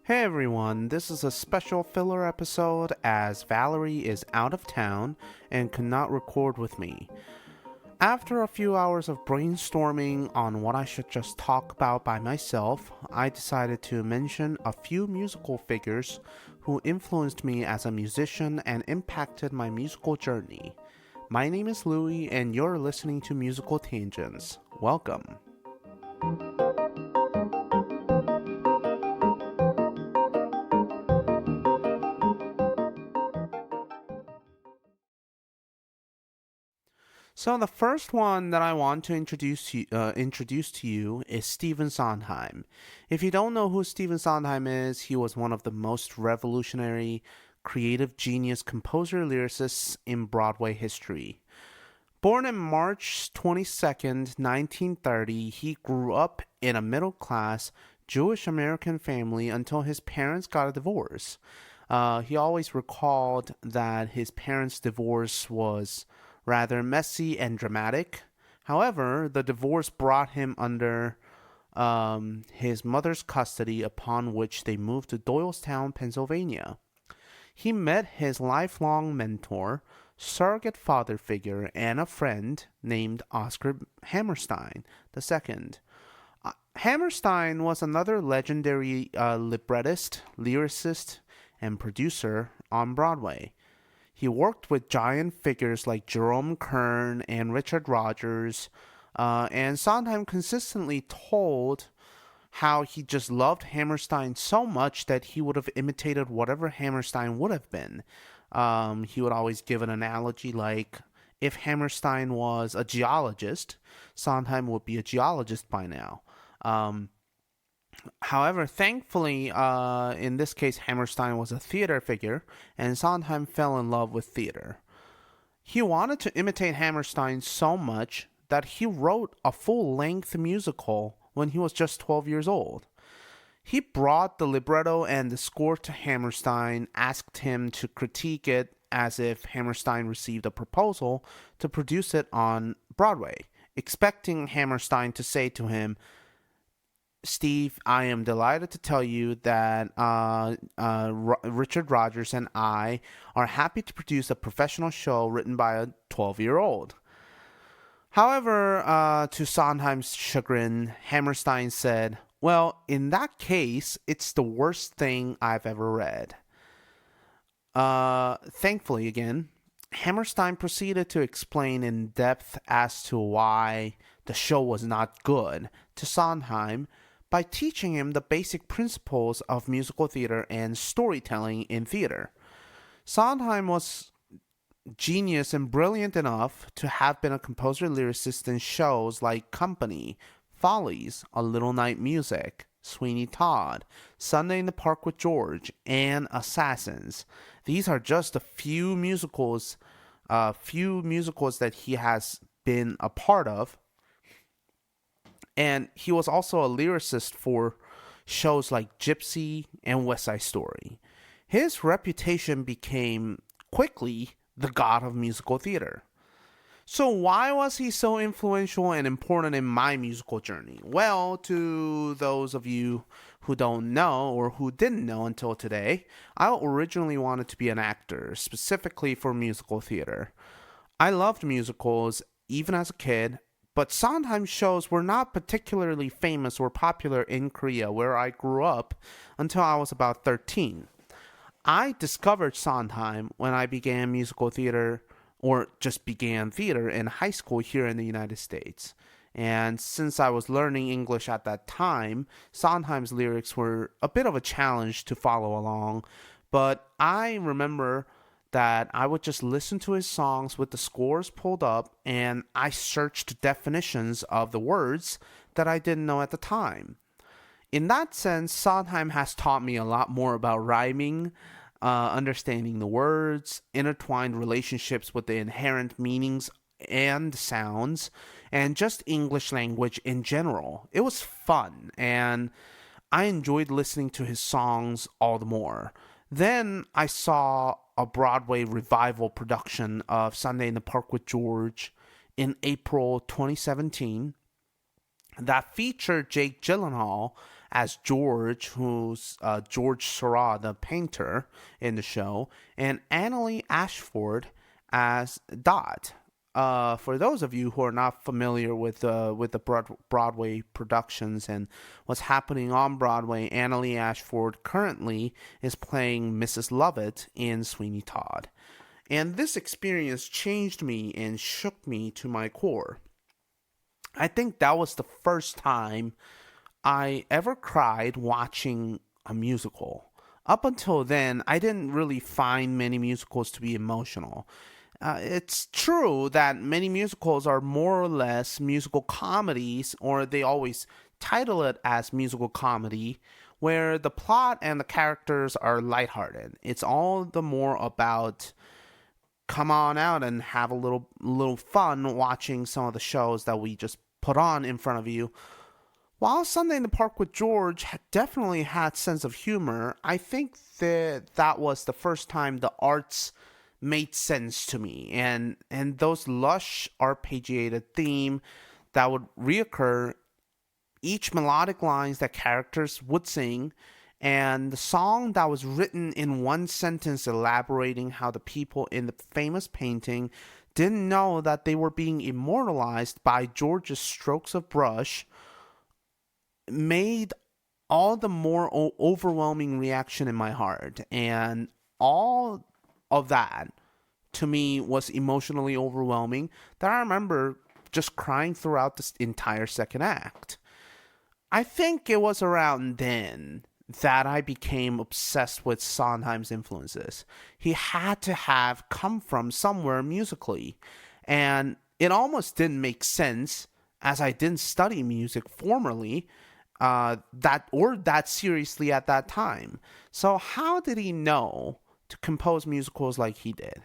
Hey everyone, this is a special filler episode as Valerie is out of town and could not record with me. After a few hours of brainstorming on what I should just talk about by myself, I decided to mention a few musical figures who influenced me as a musician and impacted my musical journey. My name is Loui and you're listening to Musical Tangents. Welcome. So the first one that I want to introduce to you is Stephen Sondheim. If you don't know who Stephen Sondheim is, he was one of the most revolutionary, creative genius composer lyricists in Broadway history. Born on March 22nd, 1930, he grew up in a middle-class Jewish American family until his parents got a divorce. He always recalled that his parents' divorce was rather messy and dramatic. However, the divorce brought him under his mother's custody, upon which they moved to Doylestown, Pennsylvania. He met his lifelong mentor, surrogate father figure, and a friend named Oscar Hammerstein II. Hammerstein was another legendary librettist, lyricist, and producer on Broadway. He worked with giant figures like Jerome Kern and Richard Rodgers, and Sondheim consistently told how he just loved Hammerstein so much that he would have imitated whatever Hammerstein would have been. He would always give an analogy like, if Hammerstein was a geologist, Sondheim would be a geologist by now. However, thankfully, in this case, Hammerstein was a theater figure, and Sondheim fell in love with theater. He wanted to imitate Hammerstein so much that he wrote a full-length musical when he was just 12 years old. He brought the libretto and the score to Hammerstein, asked him to critique it as if Hammerstein received a proposal to produce it on Broadway, expecting Hammerstein to say to him, "Steve, I am delighted to tell you that Richard Rodgers and I are happy to produce a professional show written by a 12-year-old. However, to Sondheim's chagrin, Hammerstein said, "Well, in that case, it's the worst thing I've ever read." Thankfully, again, Hammerstein proceeded to explain in depth as to why the show was not good to Sondheim, by teaching him the basic principles of musical theater and storytelling in theater. Sondheim was genius and brilliant enough to have been a composer-lyricist in shows like Company, Follies, A Little Night Music, Sweeney Todd, Sunday in the Park with George, and Assassins. These are just a few musicals that he has been a part of. And he was also a lyricist for shows like Gypsy and West Side Story. His reputation became quickly the god of musical theater. So why was he so influential and important in my musical journey? Well, to those of you who don't know or who didn't know until today, I originally wanted to be an actor, specifically for musical theater. I loved musicals even as a kid, but Sondheim shows were not particularly famous or popular in Korea, where I grew up, until I was about 13. I discovered Sondheim when I began musical theater, or just began theater in high school here in the United States. And since I was learning English at that time, Sondheim's lyrics were a bit of a challenge to follow along, but I remember that I would just listen to his songs with the scores pulled up, and I searched definitions of the words that I didn't know at the time. In that sense, Sondheim has taught me a lot more about rhyming, understanding the words, intertwined relationships with the inherent meanings and sounds, and just English language in general. It was fun, and I enjoyed listening to his songs all the more. Then I saw a Broadway revival production of Sunday in the Park with George in April 2017 that featured Jake Gyllenhaal as George, who's George Seurat, the painter in the show, and Annalee Ashford as Dot. For those of you who are not familiar with the Broadway productions and what's happening on Broadway, Annalee Ashford currently is playing Mrs. Lovett in Sweeney Todd. And this experience changed me and shook me to my core. I think that was the first time I ever cried watching a musical. Up until then, I didn't really find many musicals to be emotional. It's true that many musicals are more or less musical comedies, or they always title it as musical comedy, where the plot and the characters are lighthearted. It's all the more about come on out and have a little fun watching some of the shows that we just put on in front of you. While Sunday in the Park with George definitely had sense of humor, I think that was the first time the arts made sense to me, and those lush arpeggiated theme that would reoccur, each melodic lines that characters would sing, and the song that was written in one sentence elaborating how the people in the famous painting didn't know that they were being immortalized by George's strokes of brush, made all the more overwhelming reaction in my heart. And all of that to me was emotionally overwhelming, that I remember just crying throughout this entire second act. I think it was around then that I became obsessed with Sondheim's influences. He had to have come from somewhere musically, and it almost didn't make sense, as I didn't study music formally that seriously at that time. So how did he know to compose musicals like he did?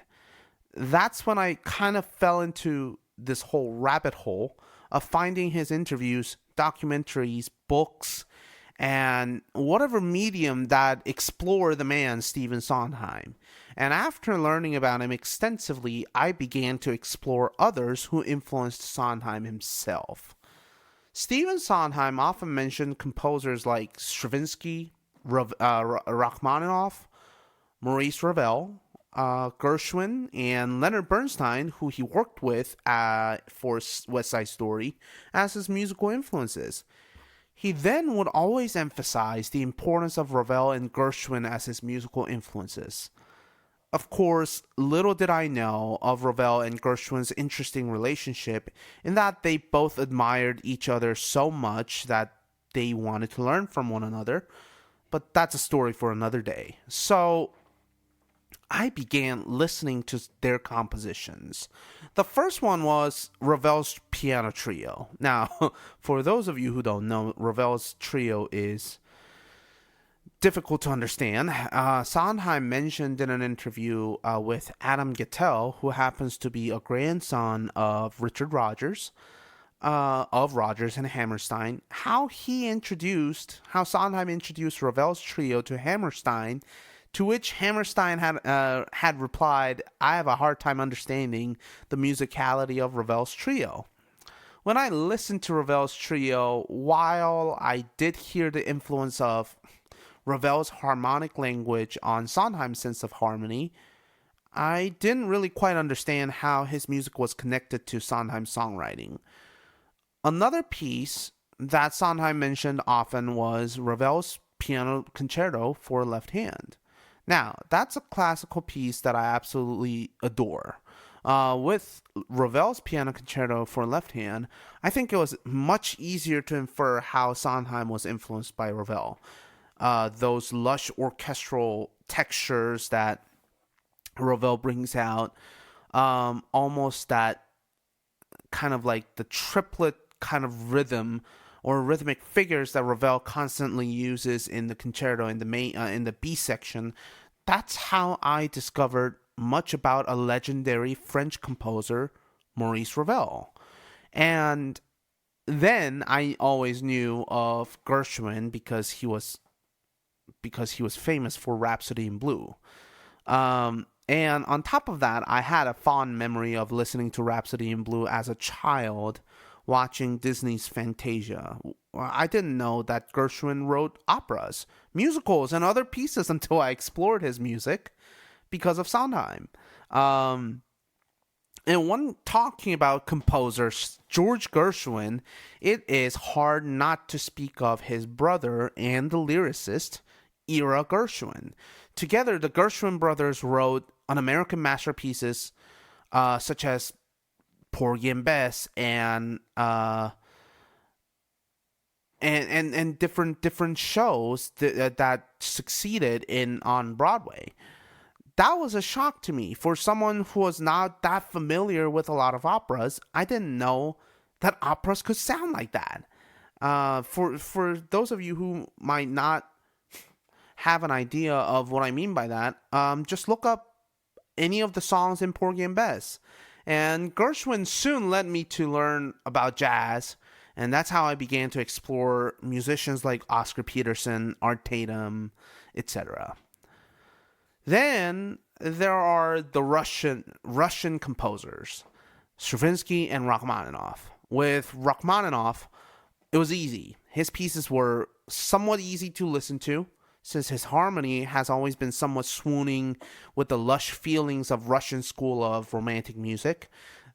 That's when I kind of fell into this whole rabbit hole of finding his interviews, documentaries, books, and whatever medium that explore the man, Stephen Sondheim. And after learning about him extensively, I began to explore others who influenced Sondheim himself. Stephen Sondheim often mentioned composers like Stravinsky, Rachmaninoff, Maurice Ravel, Gershwin, and Leonard Bernstein, who he worked with for West Side Story, as his musical influences. He then would always emphasize the importance of Ravel and Gershwin as his musical influences. Of course, little did I know of Ravel and Gershwin's interesting relationship, in that they both admired each other so much that they wanted to learn from one another, but that's a story for another day. So I began listening to their compositions. The first one was Ravel's Piano Trio. Now, for those of you who don't know, Ravel's Trio is difficult to understand. Sondheim mentioned in an interview with Adam Guettel, who happens to be a grandson of Richard Rodgers, of Rodgers and Hammerstein, how Sondheim introduced Ravel's Trio to Hammerstein, to which Hammerstein had replied, "I have a hard time understanding the musicality of Ravel's Trio." When I listened to Ravel's Trio, while I did hear the influence of Ravel's harmonic language on Sondheim's sense of harmony, I didn't really quite understand how his music was connected to Sondheim's songwriting. Another piece that Sondheim mentioned often was Ravel's Piano Concerto for Left Hand. Now, that's a classical piece that I absolutely adore. With Ravel's Piano Concerto for Left Hand, I think it was much easier to infer how Sondheim was influenced by Ravel. Those lush orchestral textures that Ravel brings out, almost that kind of like the triplet kind of rhythm or rhythmic figures that Ravel constantly uses in the concerto in the B section. That's how I discovered much about a legendary French composer, Maurice Ravel. And then I always knew of Gershwin because he was famous for Rhapsody in Blue. And on top of that, I had a fond memory of listening to Rhapsody in Blue as a child watching Disney's Fantasia. I didn't know that Gershwin wrote operas, musicals, and other pieces until I explored his music because of Sondheim. And when talking about composer George Gershwin, it is hard not to speak of his brother and the lyricist, Ira Gershwin. Together, the Gershwin brothers wrote un-American masterpieces such as Porgy and Bess and different shows that succeeded on Broadway. That was a shock to me. For someone who was not that familiar with a lot of operas, I didn't know that operas could sound like that. For those of you who might not have an idea of what I mean by that, just look up any of the songs in Porgy and Bess. And Gershwin soon led me to learn about jazz, and that's how I began to explore musicians like Oscar Peterson, Art Tatum, etc. Then there are the Russian composers, Stravinsky and Rachmaninoff. With Rachmaninoff, it was easy. His pieces were somewhat easy to listen to, since his harmony has always been somewhat swooning with the lush feelings of Russian school of romantic music.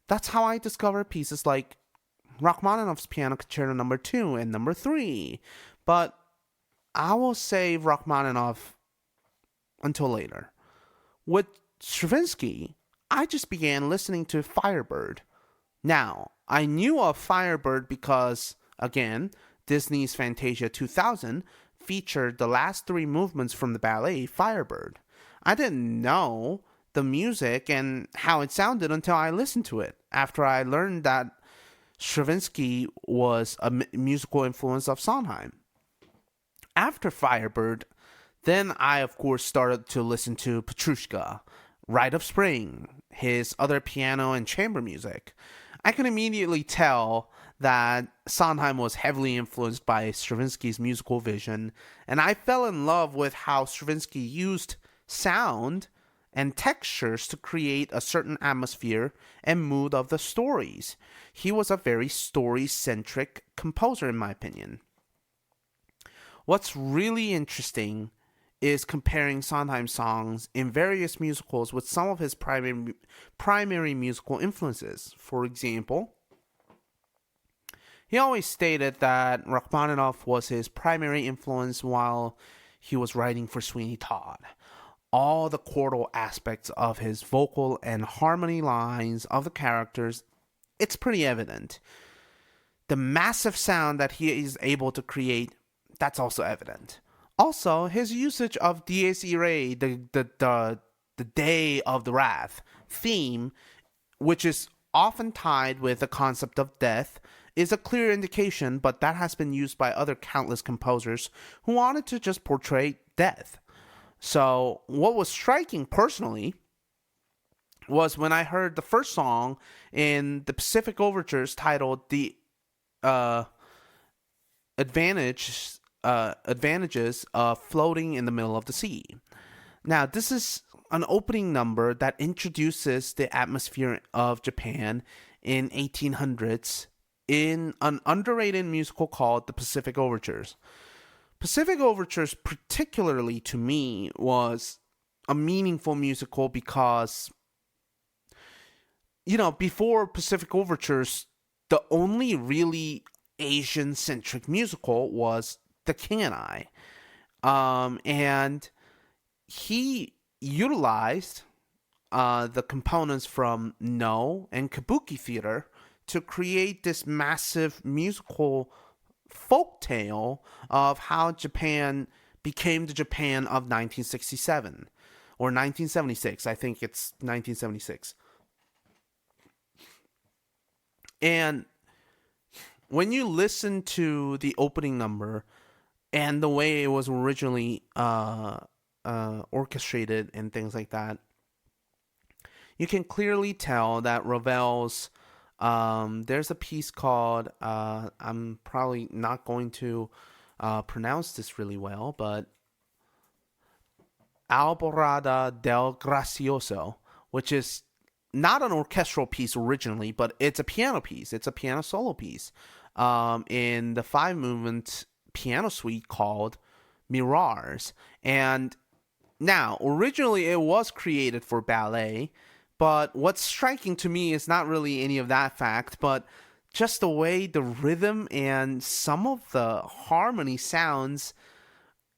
That's how I discovered pieces like Rachmaninoff's Piano Concerto No. 2 and No. 3. But I will save Rachmaninoff until later. With Stravinsky, I just began listening to Firebird. Now, I knew of Firebird because, again, Disney's Fantasia 2000 featured the last 3 movements from the ballet Firebird. I didn't know the music and how it sounded until I listened to it, after I learned that Stravinsky was a musical influence of Sondheim. After Firebird, then I, of course, started to listen to Petrushka, Rite of Spring, his other piano and chamber music. I could immediately tell that Sondheim was heavily influenced by Stravinsky's musical vision, and I fell in love with how Stravinsky used sound and textures to create a certain atmosphere and mood of the stories. He was a very story-centric composer, in my opinion. What's really interesting is comparing Sondheim songs in various musicals with some of his primary musical influences. For example, he always stated that Rachmaninoff was his primary influence while he was writing for Sweeney Todd. All the chordal aspects of his vocal and harmony lines of the characters, it's pretty evident. The massive sound that he is able to create, that's also evident. Also, his usage of Dies Irae, the Day of the Wrath theme, which is often tied with the concept of death, is a clear indication, but that has been used by other countless composers who wanted to just portray death. So, what was striking personally was when I heard the first song in the Pacific Overtures titled The Advantages of Floating in the Middle of the Sea. Now, this is an opening number that introduces the atmosphere of Japan in 1800s in an underrated musical called the Pacific Overtures. Pacific Overtures, particularly to me, was a meaningful musical because, before Pacific Overtures, the only really Asian-centric musical was The King and I. And he utilized the components from No and Kabuki theater to create this massive musical folktale of how Japan became the Japan of 1967 or 1976. I think it's 1976. And when you listen to the opening number and the way it was originally orchestrated and things like that, you can clearly tell that Ravel's there's a piece called I'm probably not going to pronounce this really well, but Alborada del Gracioso, which is not an orchestral piece originally, but it's a piano piece. It's a piano solo piece in the 5-movement piano suite called Mirage. And now, originally it was created for ballet, but what's striking to me is not really any of that fact, but just the way the rhythm and some of the harmony sounds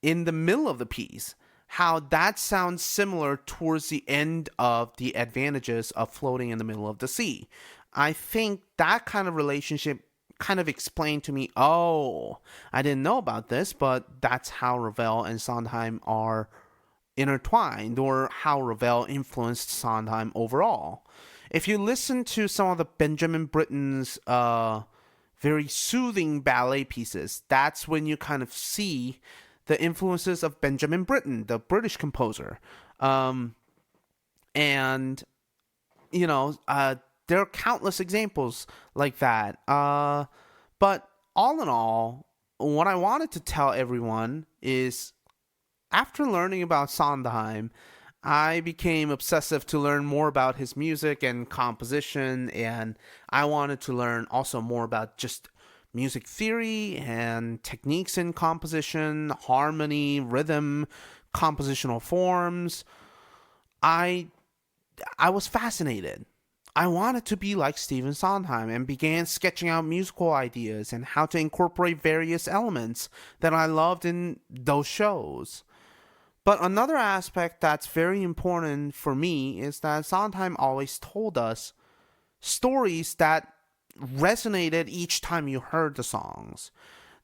in the middle of the piece. How that sounds similar towards the end of the advantages of floating in the middle of the sea. I think that kind of relationship kind of explained to me, oh, I didn't know about this, but that's how Ravel and Sondheim are intertwined, or how Ravel influenced Sondheim overall. If you listen to some of the Benjamin Britten's very soothing ballet pieces, that's when you kind of see the influences of Benjamin Britten, the British composer. And, there are countless examples like that. But all in all, what I wanted to tell everyone is, after learning about Sondheim, I became obsessive to learn more about his music and composition, and I wanted to learn also more about just music theory and techniques in composition, harmony, rhythm, compositional forms. I was fascinated. I wanted to be like Stephen Sondheim and began sketching out musical ideas and how to incorporate various elements that I loved in those shows. But another aspect that's very important for me is that Sondheim always told us stories that resonated each time you heard the songs.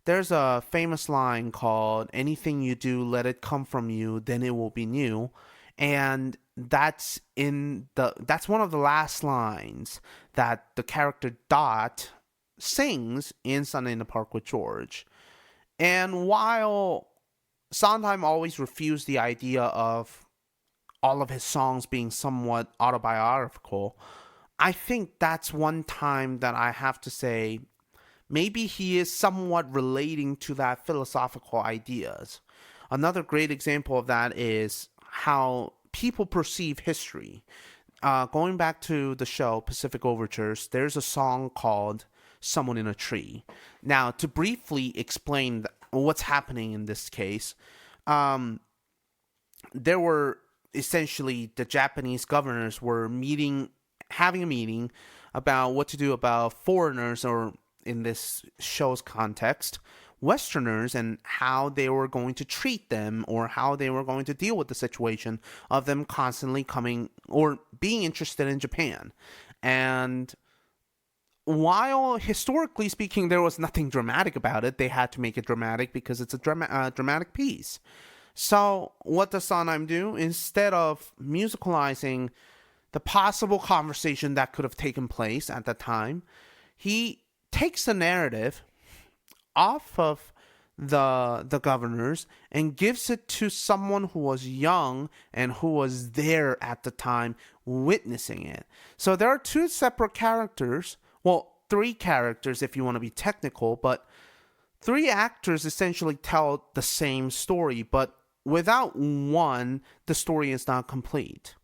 There's a famous line called, "Anything you do, let it come from you, then it will be new." And that's one of the last lines that the character Dot sings in Sunday in the Park with George. And while Sondheim always refused the idea of all of his songs being somewhat autobiographical, I think that's one time that I have to say maybe he is somewhat relating to that philosophical ideas. Another great example of that is how people perceive history. Going back to the show Pacific Overtures, there's a song called "Someone in a Tree." Now, to briefly explain what's happening in this case, there were essentially the Japanese governors were having a meeting about what to do about foreigners, or in this show's context, Westerners, and how they were going to treat them, or how they were going to deal with the situation of them constantly coming or being interested in Japan. And while historically speaking there was nothing dramatic about it, they had to make it dramatic because it's a dramatic piece. So what does Sondheim do? Instead of musicalizing the possible conversation that could have taken place at that time, he takes the narrative off of the governors and gives it to someone who was young and who was there at the time witnessing it. So there are two separate characters, well, three characters if you want to be technical, but three actors essentially tell the same story, but without one, the story is not complete.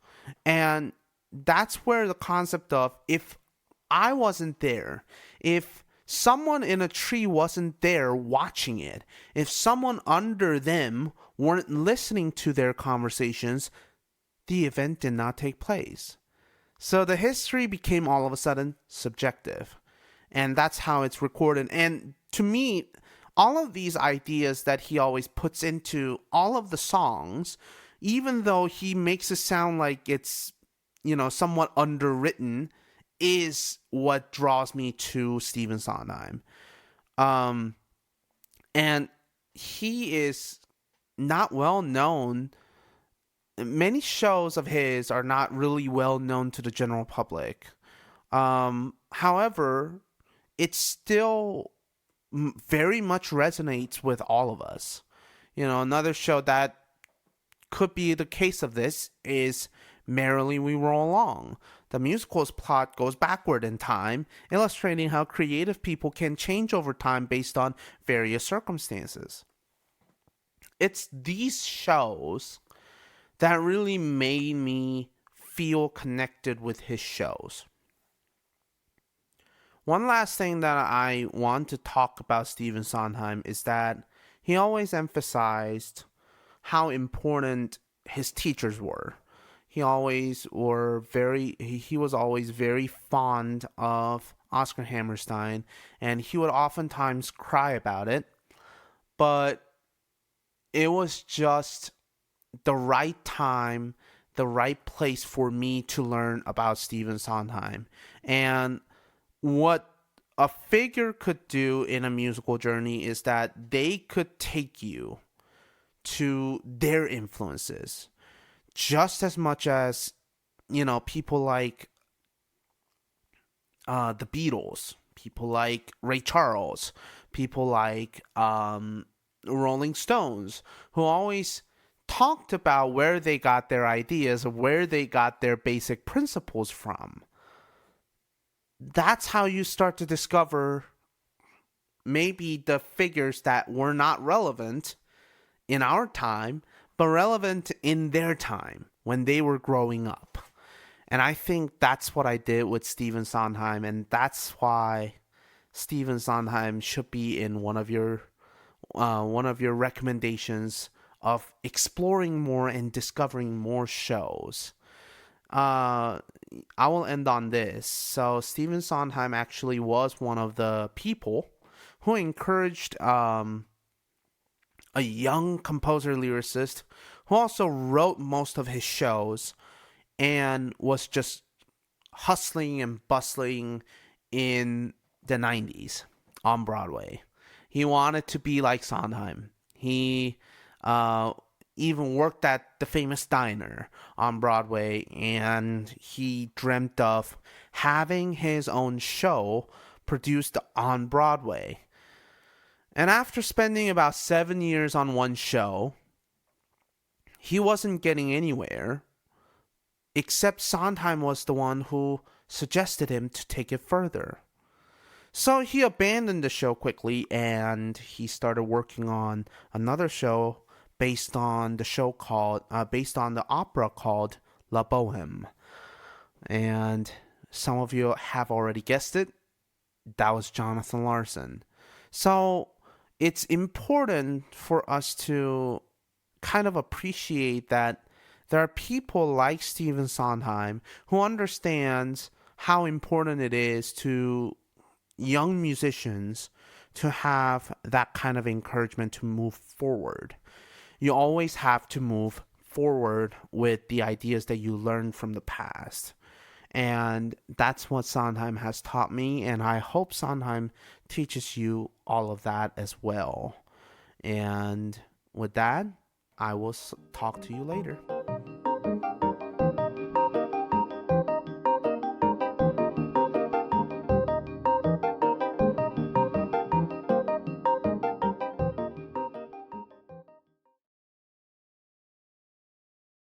And that's where the concept of, if I wasn't there, if someone in a tree wasn't there watching it, if someone under them weren't listening to their conversations, the event did not take place. So the history became all of a sudden subjective. And that's how it's recorded. And to me, all of these ideas that he always puts into all of the songs, even though he makes it sound like it's, somewhat underwritten, is what draws me to Stephen Sondheim. And he is not well known. Many shows of his are not really well known to the general public. However, it still very much resonates with all of us. Another show that could be the case of this is Merrily We Roll Along. The musical's plot goes backward in time, illustrating how creative people can change over time based on various circumstances. It's these shows that really made me feel connected with his shows. One last thing that I want to talk about Stephen Sondheim is that he always emphasized how important his teachers were. He was always very fond of Oscar Hammerstein, and he would oftentimes cry about it, but it was just the right time, the right place for me to learn about Stephen Sondheim. And what a figure could do in a musical journey is that they could take you to their influences just as much as, people like the Beatles, people like Ray Charles, people like Rolling Stones, who always talked about where they got their ideas, where they got their basic principles from. That's how you start to discover maybe the figures that were not relevant in our time, but relevant in their time when they were growing up. And I think that's what I did with Stephen Sondheim, and that's why Stephen Sondheim should be in one of your recommendations of exploring more and discovering more shows. I will end on this. So Stephen Sondheim actually was one of the people who encouraged a young composer lyricist who also wrote most of his shows and was just hustling and bustling in the 90s on Broadway. He wanted to be like Sondheim. He even worked at the famous diner on Broadway, and he dreamt of having his own show produced on Broadway. And after spending about 7 years on one show, he wasn't getting anywhere, except Sondheim was the one who suggested him to take it further. So he abandoned the show quickly, and he started working on another show based on the opera called La Boheme. And some of you have already guessed it. That was Jonathan Larson. So it's important for us to kind of appreciate that there are people like Stephen Sondheim who understands how important it is to young musicians to have that kind of encouragement to move forward. You always have to move forward with the ideas that you learned from the past. And that's what Sondheim has taught me, and I hope Sondheim teaches you all of that as well. And with that, I will talk to you later.